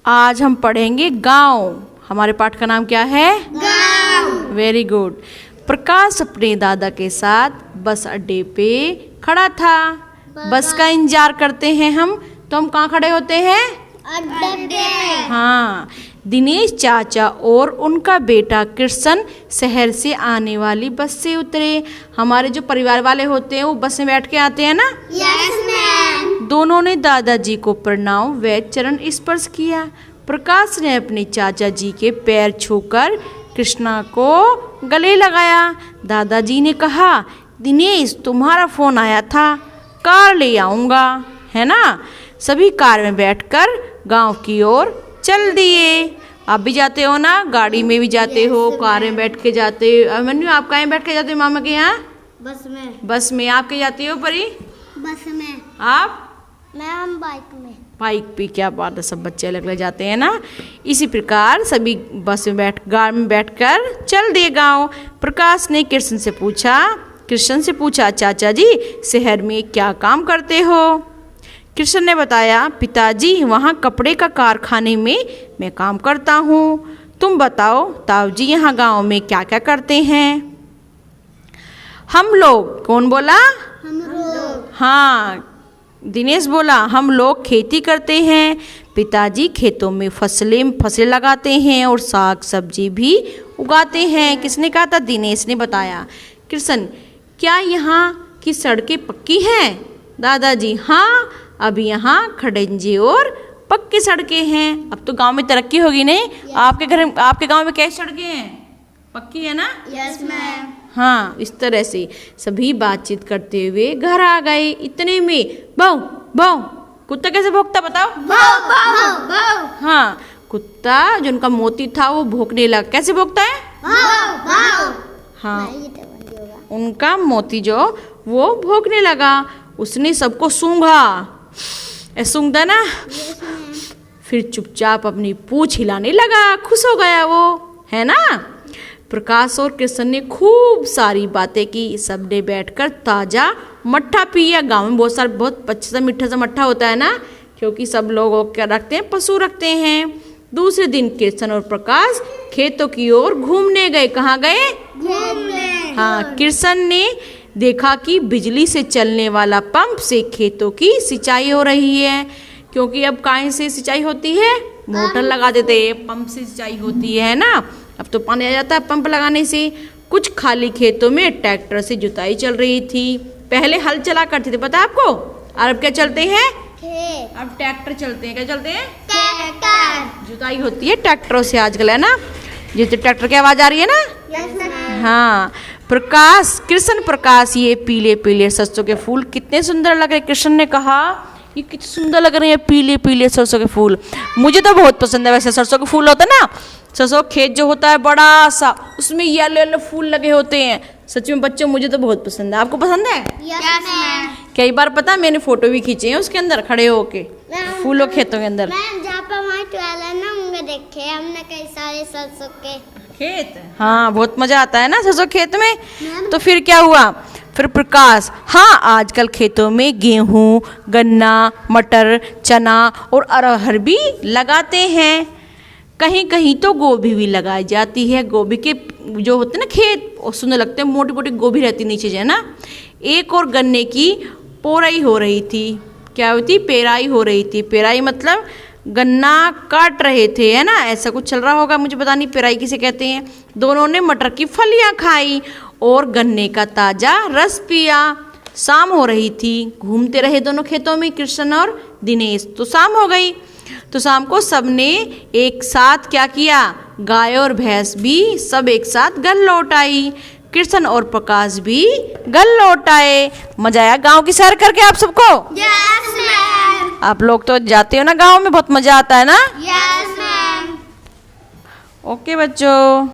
आज हम पढ़ेंगे गांव। हमारे पाठ का नाम क्या है? गांव। Very good. प्रकाश अपने दादा के साथ बस अड्डे पे खड़ा था। बस का इंतजार करते हैं हम, तो हम कहाँ खड़े होते हैं? अड्डे पे। हाँ। दिनेश चाचा और उनका बेटा कृष्ण शहर से आने वाली बस से उतरे। हमारे जो परिवार वाले होते हैं वो बस में बैठ के आते हैं ना? Yes ma'am. दोनों ने दादाजी को प्रणाम व चरण स्पर्श किया। प्रकाश ने अपने चाचा जी के पैर छूकर कृष्णा को गले लगाया। दादाजी ने कहा, दिनेश तुम्हारा फोन आया था, कार ले आऊँगा, है ना? सभी कार में बैठकर गांव की ओर चल दिए। आप भी जाते हो ना? गाड़ी में भी जाते हो, कार में बैठ के जाते हो। अभिमन्यु आप कहाँ बैठ के जाते हो मामा के यहाँ? बस में। बस में। आप के जाती हो परी? बस में। आप? मैम बाइक में। बाइक पे। क्या बात है, सब बच्चे अलग अलग जाते हैं ना। इसी प्रकार सभी बस में कार में बैठकर चल दिए गाँव। प्रकाश ने कृष्ण से पूछा, चाचा जी शहर में क्या काम करते हो? कृष्ण ने बताया, पिताजी वहाँ कपड़े का कारखाने में मैं काम करता हूँ। तुम बताओ ताऊ जी यहाँ गाँव में क्या क्या करते हैं? हम लोग। कौन बोला? हम लोग। हाँ, दिनेश बोला, हम लोग खेती करते हैं। पिताजी खेतों में फसलें लगाते हैं और साग सब्जी भी उगाते हैं। किसने कहा था? दिनेश ने बताया। कृष्ण, क्या यहाँ की सड़कें पक्की हैं? दादाजी, हाँ, अभी यहाँ खड़ंजे और पक्की सड़कें हैं। अब तो गांव में तरक्की होगी नहीं? आपके गांव में कैसी सड़कें हैं? पक्की है ना? Yes ma'am. हाँ, इस तरह से सभी बातचीत करते हुए घर आ गए। इतने में भाऊ भाऊ कुत्ता कैसे भौंकता बताओ? भाव भाव भाव। हाँ, कुत्ता जो उनका मोती था वो भौंकने लगा। कैसे भौंकता है? भाव भाव। हाँ, उनका मोती जो वो भौंकने लगा। उसने सबको सूंघा, सूंघता ना, फिर चुपचाप अपनी पूंछ हिलाने लगा। खुश हो गया वो, है ना? प्रकाश और कृष्ण ने खूब सारी बातें की। सबने बैठकर ताजा मट्ठा पिया। गांव में बहुत अच्छा सा मीठा सा मट्ठा होता है ना, क्योंकि सब लोग क्या रखते हैं? पशु रखते हैं। दूसरे दिन कृष्ण और प्रकाश खेतों की ओर घूमने गए। कहाँ गए? घूमने। हाँ, कृष्ण ने देखा कि बिजली से चलने वाला पंप से खेतों की सिंचाई हो रही है। क्योंकि अब काहे से सिंचाई होती है? मोटर लगा देते हैं, पंप से सिंचाई होती है ना। अब तो पानी आ जाता है पंप लगाने से। कुछ खाली खेतों में ट्रैक्टर से जुताई चल रही थी। पहले हल चला करते थे, पता है आपको? और अब क्या चलते हैं? अब ट्रैक्टर चलते हैं। क्या चलते हैं? ट्रैक्टर। जुताई होती है ट्रैक्टरों से आजकल, है ना? जैसे ट्रैक्टर की आवाज आ रही है ना? Yes ma'am. हाँ। कृष्ण प्रकाश, ये पीले पीले सरसों के फूल कितने सुंदर लग रहे। कृष्ण ने कहा, ये कितने सुंदर लग रहे हैं पीले पीले सरसों के फूल। मुझे तो बहुत पसंद है। वैसे सरसों के फूल होता है ना, सरसों खेत जो होता है बड़ा सा, उसमें येलो येलो फूल लगे होते हैं। सच में बच्चों, मुझे तो बहुत पसंद है। आपको पसंद है? Yes ma'am. कई बार पता मैंने फोटो भी खींचे हैं उसके अंदर खड़े होके, फूलों खेतों के अंदर। मैम जहाँ पर हमारे 12 है ना, उनमें देखे हमने कई सारे सरसों के खेत। हाँ, बहुत मजा आता है ना सरसों खेत में। तो फिर क्या हुआ? फिर प्रकाश, हाँ, आजकल खेतों में गेहूं, गन्ना, मटर, चना और अरहर भी लगाते हैं। कहीं कहीं तो गोभी भी लगाई जाती है। गोभी के जो होते हैं ना खेत, और सुंदर लगते हैं, मोटी मोटी गोभी रहती नीचे, जो है ना। एक और गन्ने की पोराई हो रही थी। क्या होती? पेराई हो रही थी। पेराई मतलब गन्ना काट रहे थे, है ना? ऐसा कुछ चल रहा होगा, मुझे पता नहीं पेराई किसे कहते हैं। दोनों ने मटर की फलियां खाई और गन्ने का ताजा रस पिया। शाम हो रही थी। घूमते रहे दोनों खेतों में कृष्ण और दिनेश। तो शाम हो गई। तो शाम को सबने एक साथ क्या किया? गाय और भैंस भी सब एक साथ घर लौट आई। कृष्ण और प्रकाश भी घर लौट आए। मजा आया गांव की सैर करके आप सबको? Yes ma'am. आप लोग तो जाते हो ना गांव में, बहुत मजा आता है ना? Yes ma'am. ओके बच्चों।